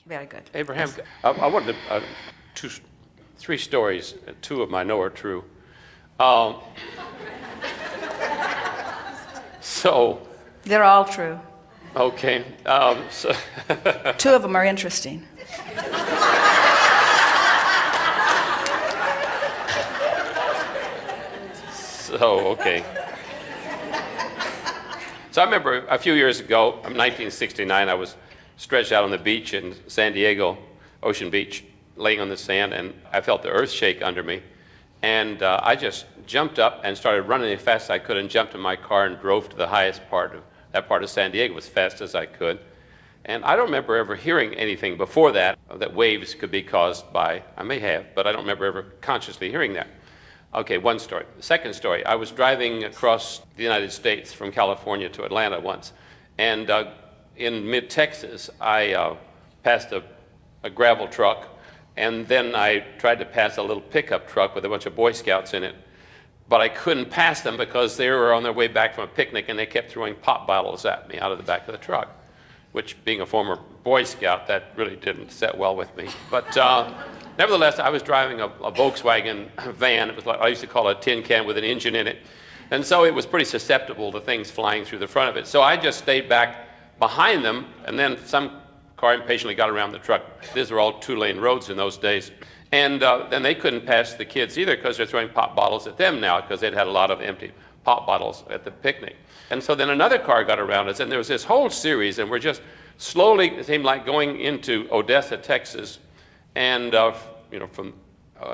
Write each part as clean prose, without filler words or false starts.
Very good. Abraham, I wanted three stories. Two of them I know are true. So. They're all true. Okay. Two of them are interesting. Okay. So I remember a few years ago, 1969, I was stretched out on the beach in San Diego, Ocean Beach, laying on the sand, and I felt the earth shake under me. And I just jumped up and started running as fast as I could and jumped in my car and drove to the highest part of that part of San Diego as fast as I could. And I don't remember ever hearing anything before that waves could be caused by, I may have, but I don't remember ever consciously hearing that. Okay, one story. The second story, I was driving across the United States from California to Atlanta once. And in mid-Texas, I passed a gravel truck, and then I tried to pass a little pickup truck with a bunch of Boy Scouts in it. But I couldn't pass them because they were on their way back from a picnic, and they kept throwing pop bottles at me out of the back of the truck, which, being a former Boy Scout, that really didn't set well with me. But nevertheless, I was driving a Volkswagen van. It was like I used to call it a tin can with an engine in it. And so it was pretty susceptible to things flying through the front of it. So I just stayed back behind them, and then some car impatiently got around the truck. These were all two-lane roads in those days. And then they couldn't pass the kids either because they're throwing pop bottles at them now because they'd had a lot of empty pop bottles at the picnic. And so then another car got around us, and there was this whole series, and we're just slowly, it seemed like going into Odessa, Texas, and from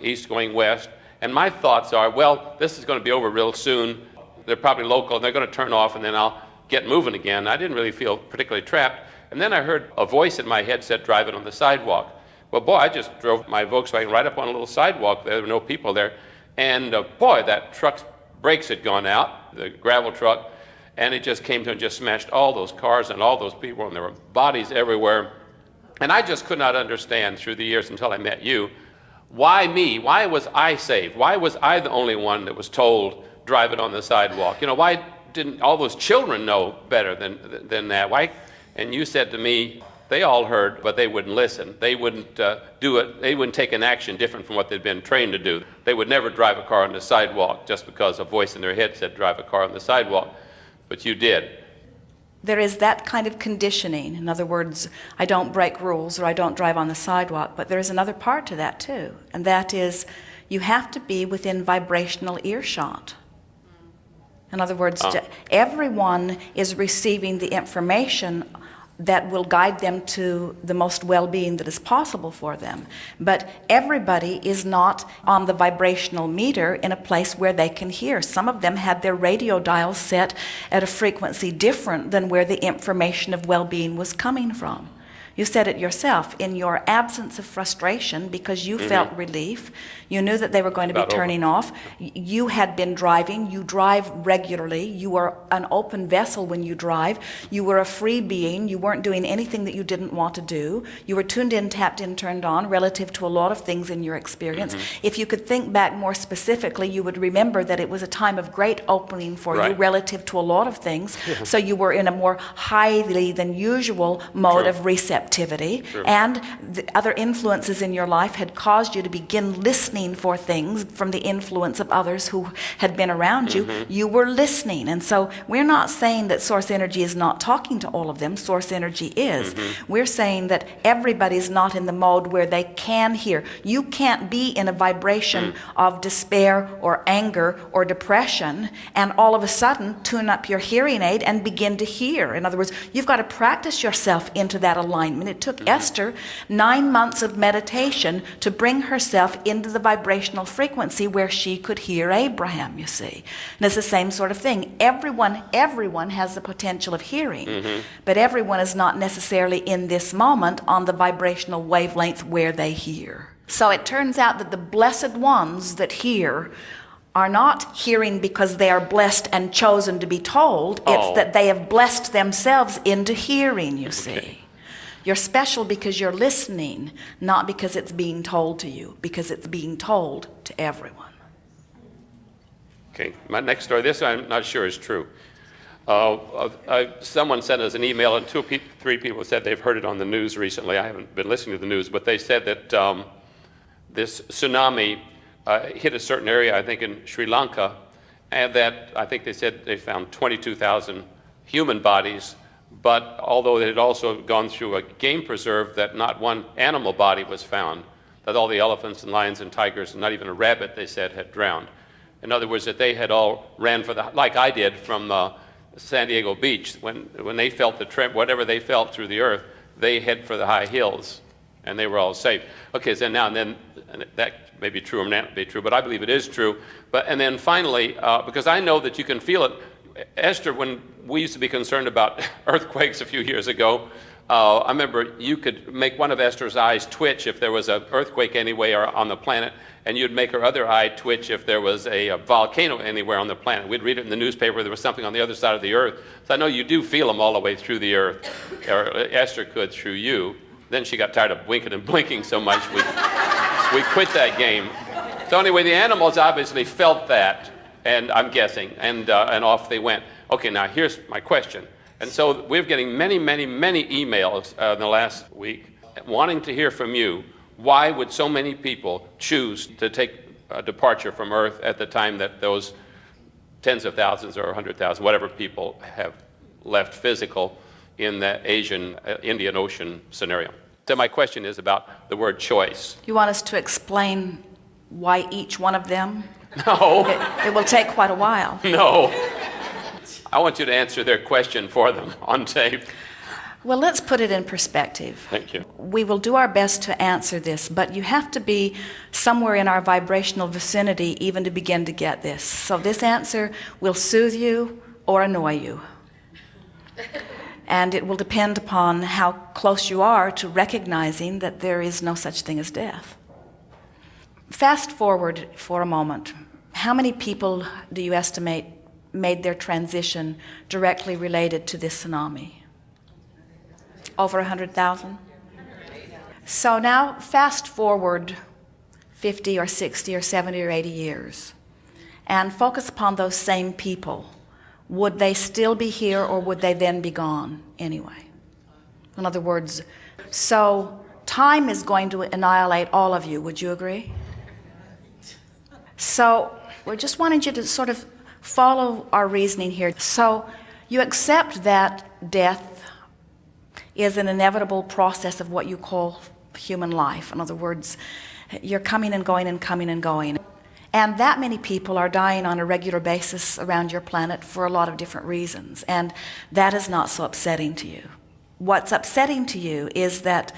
east going west. And my thoughts are, well, this is going to be over real soon. They're probably local, and they're going to turn off, and then I'll get moving again. I didn't really feel particularly trapped. And then I heard a voice in my headset driving on the sidewalk. Well, boy, I just drove my Volkswagen right up on a little sidewalk. There were no people there. And boy, that truck's brakes had gone out, the gravel truck, and it just came to and just smashed all those cars and all those people, and there were bodies everywhere. And I just could not understand through the years until I met you, why me? Why was I saved? Why was I the only one that was told, drive it on the sidewalk? Why didn't all those children know better than that? Why? And you said to me, they all heard, but they wouldn't listen. They wouldn't do it. They wouldn't take an action different from what they'd been trained to do. They would never drive a car on the sidewalk just because a voice in their head said drive a car on the sidewalk. But you did. There is that kind of conditioning. In other words, I don't break rules or I don't drive on the sidewalk, but there is another part to that too, and that is you have to be within vibrational earshot. In other words, everyone is receiving the information that will guide them to the most well-being that is possible for them. But everybody is not on the vibrational meter in a place where they can hear. Some of them had their radio dials set at a frequency different than where the information of well-being was coming from. You said it yourself, in your absence of frustration, because you felt relief, you knew that they were going to be turning off. You had been driving. You drive regularly. You are an open vessel when you drive. You were a free being. You weren't doing anything that you didn't want to do. You were tuned in, tapped in, turned on relative to a lot of things in your experience. If you could think back more specifically, you would remember that it was a time of great opening for you relative to a lot of things. So you were in a more highly than usual mode of receptivity. And the other influences in your life had caused you to begin listening for things from the influence of others who had been around you. You were listening. And so we're not saying that source energy is not talking to all of them. Source energy is. We're saying that everybody's not in the mode where they can hear. You can't be in a vibration of despair or anger or depression and all of a sudden tune up your hearing aid and begin to hear. In other words, you've got to practice yourself into that alignment. It took Esther 9 months of meditation to bring herself into the vibrational frequency where she could hear Abraham, you see. And it's the same sort of thing. Everyone has the potential of hearing, but everyone is not necessarily in this moment on the vibrational wavelength where they hear. So it turns out that the blessed ones that hear are not hearing because they are blessed and chosen to be told. It's that they have blessed themselves into hearing, you see. You're special because you're listening, not because it's being told to you, because it's being told to everyone. Okay, my next story, this I'm not sure is true. Someone sent us an email, and three people said they've heard it on the news recently. I haven't been listening to the news, but they said that this tsunami hit a certain area, I think in Sri Lanka, and that I think they said they found 22,000 human bodies, but although it had also gone through a game preserve, that not one animal body was found, that all the elephants and lions and tigers, and not even a rabbit, they said, had drowned. In other words, that they had all ran for the, like I did from San Diego Beach. When they felt the tremor, whatever they felt through the earth, they head for the high hills, and they were all safe. Okay, so now and then, and that may be true or may not be true, but I believe it is true. And then finally, because I know that you can feel it, Esther, when we used to be concerned about earthquakes a few years ago, I remember you could make one of Esther's eyes twitch if there was an earthquake anywhere on the planet, and you'd make her other eye twitch if there was a volcano anywhere on the planet. We'd read it in the newspaper, there was something on the other side of the earth. So I know you do feel them all the way through the earth, or Esther could through you. Then she got tired of winking and blinking so much, we quit that game. So anyway, the animals obviously felt that, and I'm guessing, and off they went. Okay, now here's my question. And so we're getting many, many, many emails in the last week wanting to hear from you. Why would so many people choose to take a departure from Earth at the time that those tens of thousands or 100,000, whatever people have left physical in the Asian, Indian Ocean scenario? So my question is about the word choice. You want us to explain why each one of them? No. It will take quite a while. No. I want you to answer their question for them on tape. Well, let's put it in perspective. Thank you. We will do our best to answer this, but you have to be somewhere in our vibrational vicinity even to begin to get this. So this answer will soothe you or annoy you. And it will depend upon how close you are to recognizing that there is no such thing as death. Fast forward for a moment. How many people do you estimate made their transition directly related to this tsunami? Over 100,000? So now fast forward 50 or 60 or 70 or 80 years and focus upon those same people. Would they still be here, or would they then be gone anyway? In other words, so time is going to annihilate all of you. Would you agree? So we're just wanting you to sort of follow our reasoning here. So you accept that death is an inevitable process of what you call human life. In other words, you're coming and going and coming and going. And that many people are dying on a regular basis around your planet for a lot of different reasons. And that is not so upsetting to you. What's upsetting to you is that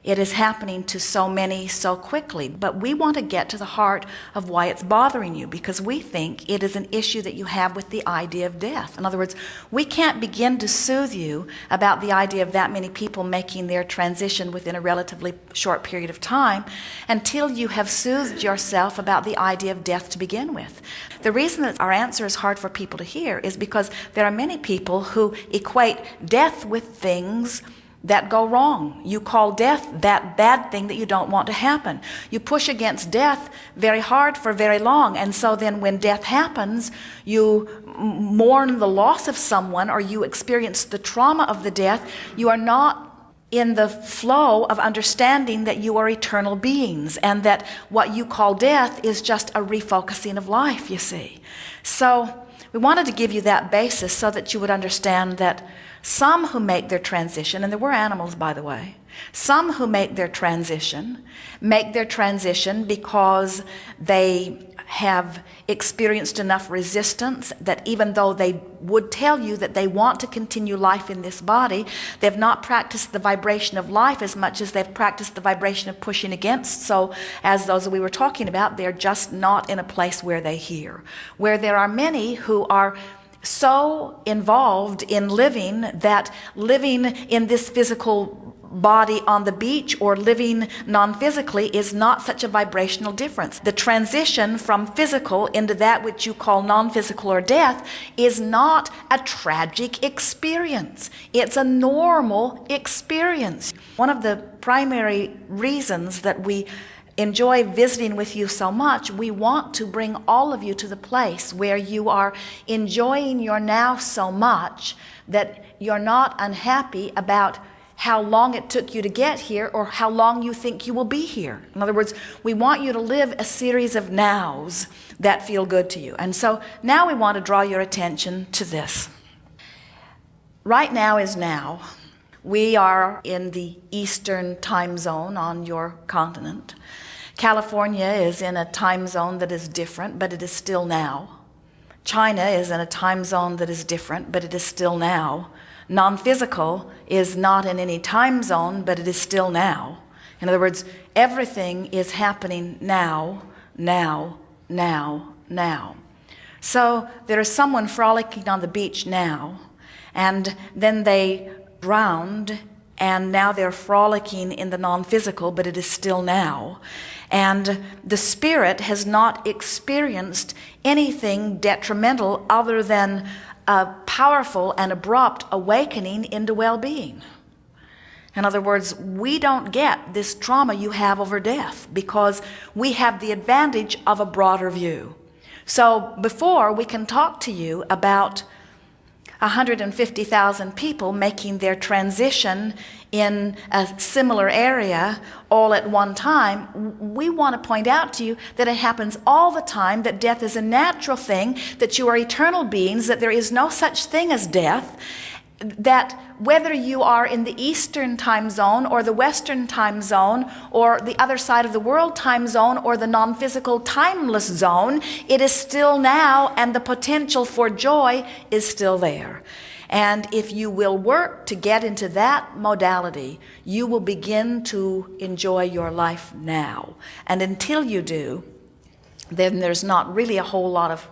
it is happening to so many so quickly. But we want to get to the heart of why it's bothering you, because we think it is an issue that you have with the idea of death. In other words, we can't begin to soothe you about the idea of that many people making their transition within a relatively short period of time until you have soothed yourself about the idea of death to begin with. The reason that our answer is hard for people to hear is because there are many people who equate death with things that go wrong. You call death that bad thing that you don't want to happen. You push against death very hard for very long, and so then when death happens, you mourn the loss of someone, or you experience the trauma of the death. You are not in the flow of understanding that you are eternal beings, and that what you call death is just a refocusing of life, you see. So we wanted to give you that basis so that you would understand that some who make their transition, and there were animals, by the way, some who make their transition because they have experienced enough resistance that even though they would tell you that they want to continue life in this body, they've not practiced the vibration of life as much as they've practiced the vibration of pushing against. So as those that we were talking about, they're just not in a place where they hear. Where there are many who are so involved in living that living in this physical body on the beach or living non-physically is not such a vibrational difference. The transition from physical into that which you call non-physical or death is not a tragic experience. It's a normal experience. One of the primary reasons that we enjoy visiting with you so much, we want to bring all of you to the place where you are enjoying your now so much that you're not unhappy about how long it took you to get here or how long you think you will be here. In other words, we want you to live a series of nows that feel good to you. And so now we want to draw your attention to this. Right now is now. We are in the Eastern time zone on your continent. California is in a time zone that is different, but it is still now. China is in a time zone that is different, but it is still now. Non-physical is not in any time zone, but it is still now. In other words, everything is happening now, now, now, now. So there is someone frolicking on the beach now, and then they drowned, and now they're frolicking in the non-physical, but it is still now. And the spirit has not experienced anything detrimental other than a powerful and abrupt awakening into well-being. In other words, we don't get this trauma you have over death because we have the advantage of a broader view. So before we can talk to you about 150,000 people making their transition in a similar area all at one time, we want to point out to you that it happens all the time, that death is a natural thing, that you are eternal beings, that there is no such thing as death, that whether you are in the Eastern time zone or the Western time zone or the other side of the world time zone or the non-physical timeless zone, it is still now, and the potential for joy is still there. And if you will work to get into that modality, you will begin to enjoy your life now. And until you do, then there's not really a whole lot of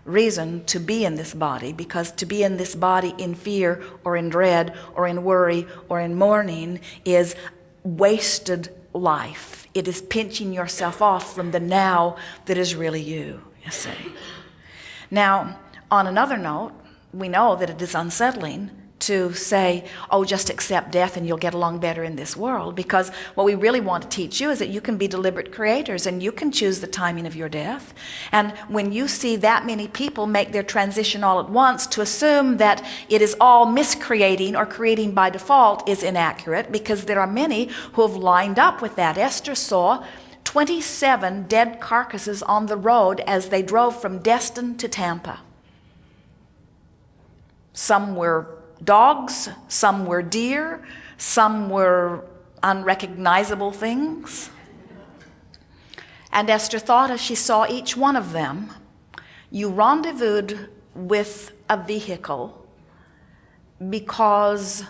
reason to be in this body, because to be in this body in fear or in dread or in worry or in mourning is wasted life. It is pinching yourself off from the now that is really you see. Now, on another note, we know that it is unsettling to say, oh, just accept death and you'll get along better in this world, because what we really want to teach you is that you can be deliberate creators and you can choose the timing of your death. And when you see that many people make their transition all at once, to assume that it is all miscreating or creating by default is inaccurate, because there are many who have lined up with that. Esther saw 27 dead carcasses on the road as they drove from Destin to Tampa. Some were dogs, some were deer, some were unrecognizable things. And Esther thought, as she saw each one of them, you rendezvoused with a vehicle because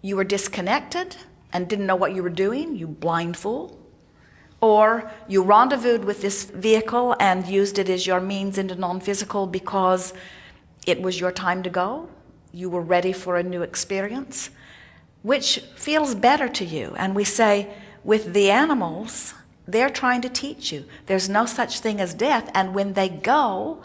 you were disconnected and didn't know what you were doing, you blind fool. Or you rendezvoused with this vehicle and used it as your means into non-physical because it was your time to go. You were ready for a new experience. Which feels better to you? And we say, with the animals, they're trying to teach you there's no such thing as death, and when they go,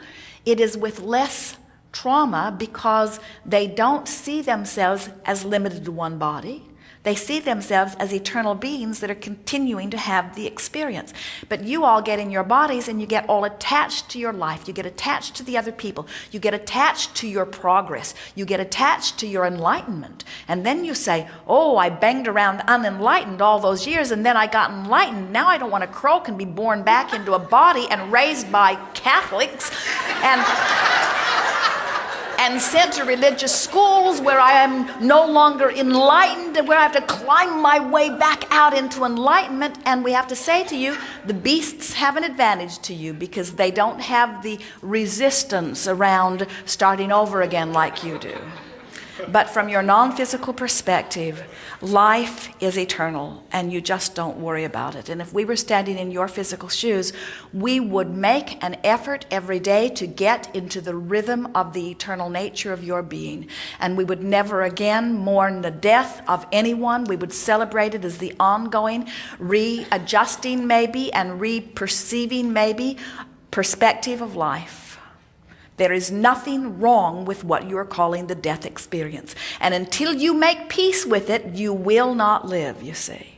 it is with less trauma because they don't see themselves as limited to one body. They see themselves as eternal beings that are continuing to have the experience. But you all get in your bodies and you get all attached to your life. You get attached to the other people. You get attached to your progress. You get attached to your enlightenment. And then you say, oh, I banged around unenlightened all those years and then I got enlightened. Now I don't want to croak and be born back into a body and raised by Catholics and sent to religious schools where I am no longer enlightened, and where I have to climb my way back out into enlightenment. And we have to say to you, the beasts have an advantage to you because they don't have the resistance around starting over again like you do. But from your non-physical perspective, life is eternal and you just don't worry about it. And if we were standing in your physical shoes, we would make an effort every day to get into the rhythm of the eternal nature of your being. And we would never again mourn the death of anyone. We would celebrate it as the ongoing, readjusting maybe and re-perceiving maybe perspective of life. There is nothing wrong with what you're calling the death experience. And until you make peace with it, you will not live, you see.